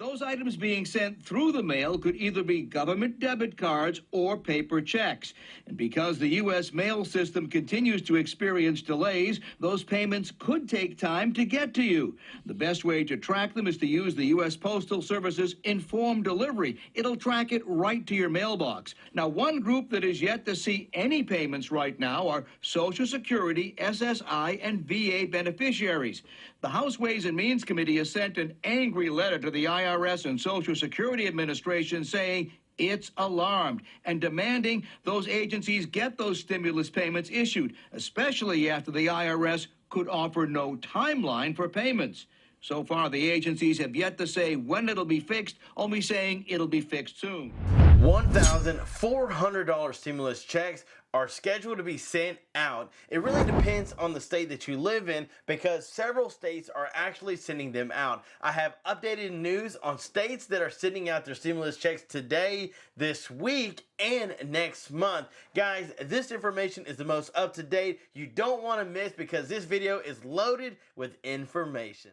Those items being sent through the mail could either be government debit cards or paper checks. And because the U.S. mail system continues to experience delays, those payments could take time to get to you. The best way to track them is to use the U.S. Postal Service's Informed Delivery. It'll track it right to your mailbox. Now, one group that is yet to see any payments right now are Social Security, SSI, and VA beneficiaries. The House Ways and Means Committee has sent an angry letter to the IRS and Social Security Administration saying it's alarmed and demanding those agencies get those stimulus payments issued, especially after the IRS could offer no timeline for payments. So far, the agencies have yet to say when it'll be fixed, only saying it'll be fixed soon. $1,400 stimulus checks are scheduled to be sent out. It really depends on the state that you live in because several states are actually sending them out. I have updated news on states that are sending out their stimulus checks today, this week, and next month. Guys, this information is the most up-to-date you don't want to miss because this video is loaded with information.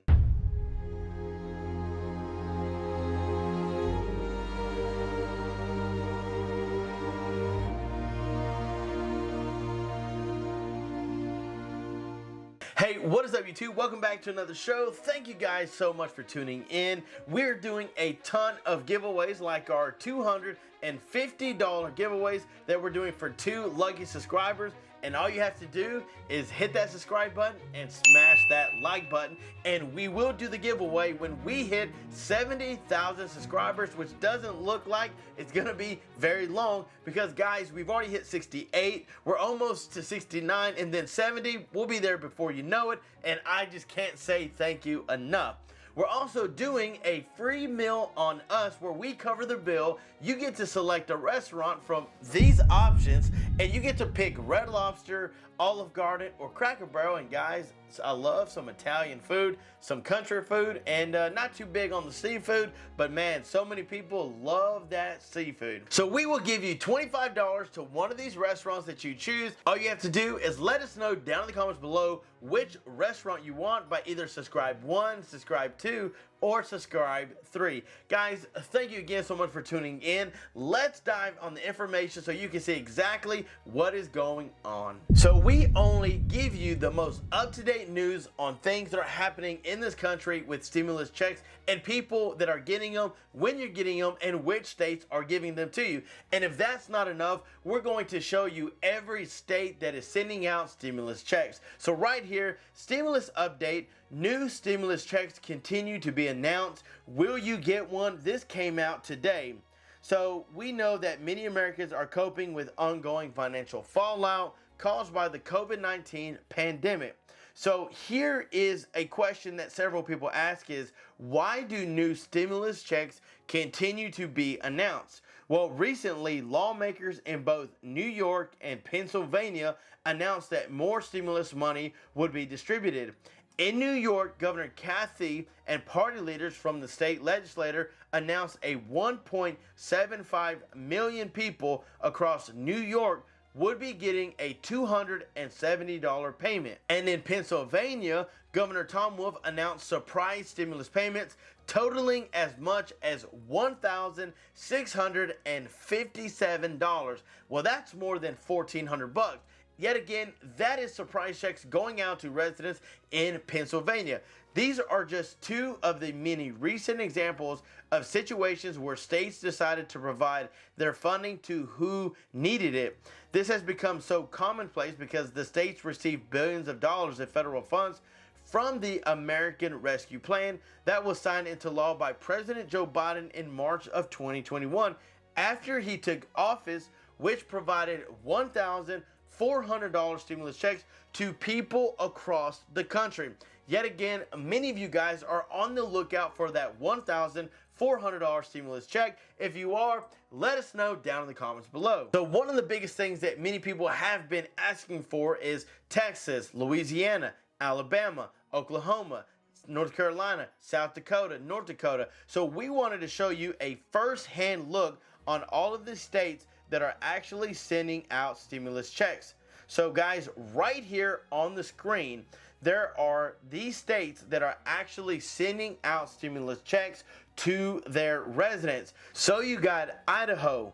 Hey, what is up YouTube? Welcome back to another show. Thank you guys so much for tuning in. We're doing a ton of giveaways like our $250 giveaways that we're doing for 2 lucky subscribers. And all you have to do is hit that subscribe button and smash that like button. And we will do the giveaway when we hit 70,000 subscribers, which doesn't look like it's gonna be very long because guys, we've already hit 68. We're almost to 69 and then 70. We'll be there before you know it. And I just can't say thank you enough. We're also doing a free meal on us where we cover the bill. You get to select a restaurant from these options and you get to pick Red Lobster, Olive Garden, or Cracker Barrel. And guys, I love some Italian food, some country food, and not too big on the seafood, but man, so many people love that seafood. So we will give you $25 to one of these restaurants that you choose. All you have to do is let us know down in the comments below which restaurant you want by either subscribe 1, subscribe 2, or subscribe 3. Guys, thank you again so much for tuning in. Let's dive on the information so you can see exactly what is going on. So we only give you the most up-to-date news on things that are happening in this country with stimulus checks and people that are getting them, when you're getting them, and which states are giving them to you. And if that's not enough, we're going to show you every state that is sending out stimulus checks. So right here, stimulus update. New stimulus checks continue to be announced. Will you get one? This came out today. So we know that many Americans are coping with ongoing financial fallout caused by the COVID-19 pandemic. So here is a question that several people ask is, why do new stimulus checks continue to be announced? Well, recently, lawmakers in both New York and Pennsylvania announced that more stimulus money would be distributed. In New York, Governor Kathy and party leaders from the state legislature announced a 1.75 million people across New York would be getting a $270 payment. And in Pennsylvania, Governor Tom Wolf announced surprise stimulus payments totaling as much as $1,657. Well, that's more than $1,400. Yet again, that is surprise checks going out to residents in Pennsylvania. These are just 2 of the many recent examples of situations where states decided to provide their funding to who needed it. This has become so commonplace because the states received billions of dollars in federal funds from the American Rescue Plan that was signed into law by President Joe Biden in March of 2021 after he took office, which provided $1,400 stimulus checks to people across the country. Yet again, many of you guys are on the lookout for that $1,400 stimulus check. If you are, let us know down in the comments below. So one of the biggest things that many people have been asking for is Texas, Louisiana, Alabama, Oklahoma, North Carolina, South Dakota, North Dakota. So we wanted to show you a first-hand look on all of the states that are actually sending out stimulus checks. So guys, right here on the screen, there are these states that are actually sending out stimulus checks to their residents. So you got Idaho,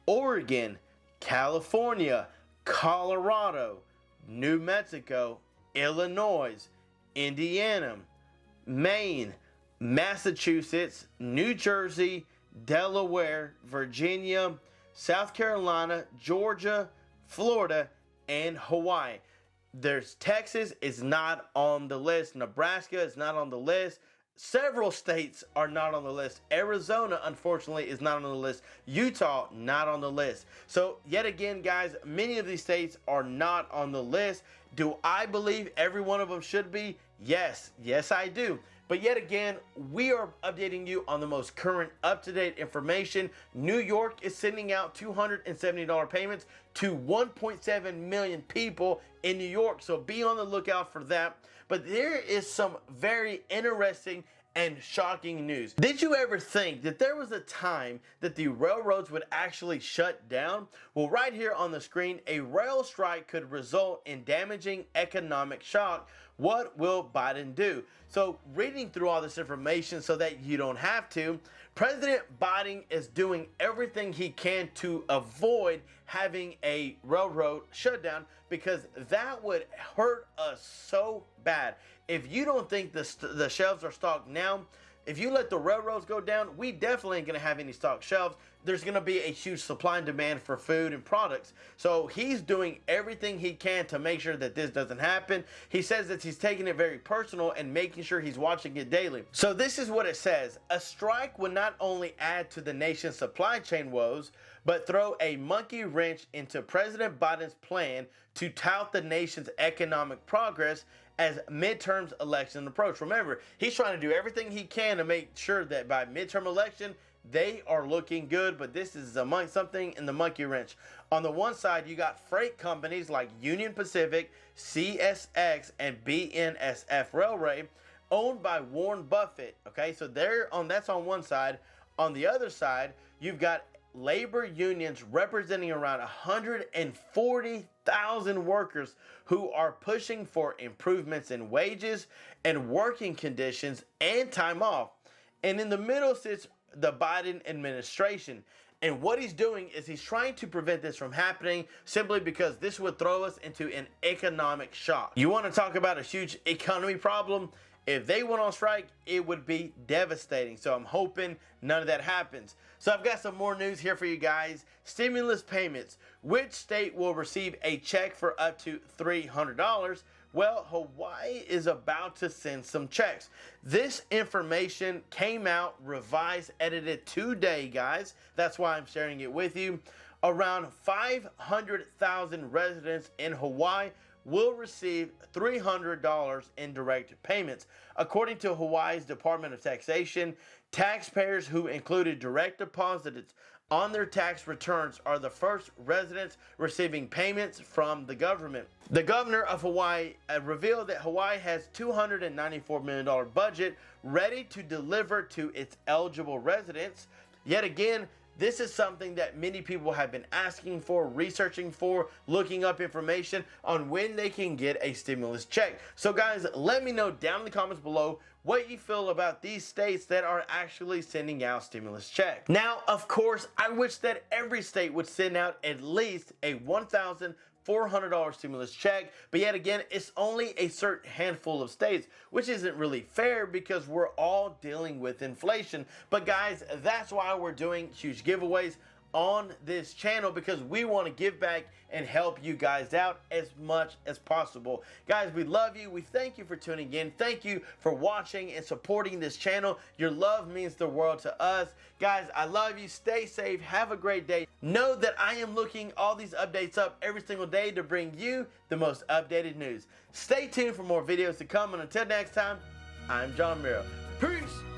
Oregon, California, Colorado, New Mexico, Illinois, Indiana, Maine, Massachusetts, New Jersey, Delaware, Virginia, South Carolina, Georgia, Florida, and Hawaii. There's Texas is not on the list. Nebraska is not on the list. Several states are not on the list. Arizona, unfortunately, is not on the list. Utah, not on the list. So, yet again, guys, many of these states are not on the list. Do I believe every one of them should be? Yes. Yes, I do. But yet again, we are updating you on the most current, up-to-date information. New York is sending out $270 payments to 1.7 million people in New York. So be on the lookout for that. But there is some very interesting and shocking news. Did you ever think that there was a time that the railroads would actually shut down? Well, right here on the screen, a rail strike could result in damaging economic shock. What will Biden do? So reading through all this information so that you don't have to, President Biden is doing everything he can to avoid having a railroad shutdown, because that would hurt us so bad. If you don't think the shelves are stocked now, if you let the railroads go down, we definitely ain't gonna have any stocked shelves. There's gonna be a huge supply and demand for food and products. So he's doing everything he can to make sure that this doesn't happen. He says that he's taking it very personal and making sure he's watching it daily. So this is what it says. A strike would not only add to the nation's supply chain woes, but throw a monkey wrench into President Biden's plan to tout the nation's economic progress as midterms election approach. Remember, he's trying to do everything he can to make sure that by midterm election, they are looking good, but this is something in the monkey wrench. On the one side, you got freight companies like Union Pacific, CSX, and BNSF Railway, owned by Warren Buffett. Okay, so that's on one side. On the other side, you've got labor unions representing around 140,000 workers who are pushing for improvements in wages and working conditions and time off. And in the middle sits the Biden administration. And what he's doing is he's trying to prevent this from happening, simply because this would throw us into an economic shock. You want to talk about a huge economy problem? If they went on strike, it would be devastating. So I'm hoping none of that happens. So I've got some more news here for you guys. Stimulus payments. Which state will receive a check for up to $300? Well, Hawaii is about to send some checks. This information came out, revised, edited today, guys. That's why I'm sharing it with you. Around 500,000 residents in Hawaii will receive $300 in direct payments. According to Hawaii's Department of Taxation, taxpayers who included direct deposits on their tax returns are the first residents receiving payments from the government. The governor of Hawaii revealed that Hawaii has $294 million budget ready to deliver to its eligible residents. Yet again, this is something that many people have been asking for, researching for, looking up information on when they can get a stimulus check. So guys, let me know down in the comments below what you feel about these states that are actually sending out stimulus checks. Now, of course, I wish that every state would send out at least a $1,400 stimulus check, but yet again, it's only a certain handful of states, which isn't really fair because we're all dealing with inflation. But guys, that's why we're doing huge giveaways on this channel, because we want to give back and help you guys out as much as possible. Guys, we love you. We thank you for tuning in. Thank you for watching and supporting this channel. Your love means the world to us. Guys, I love you. Stay safe. Have a great day. Know that I am looking all these updates up every single day to bring you the most updated news. Stay tuned for more videos to come, and until next time, I'm John Miro. Peace!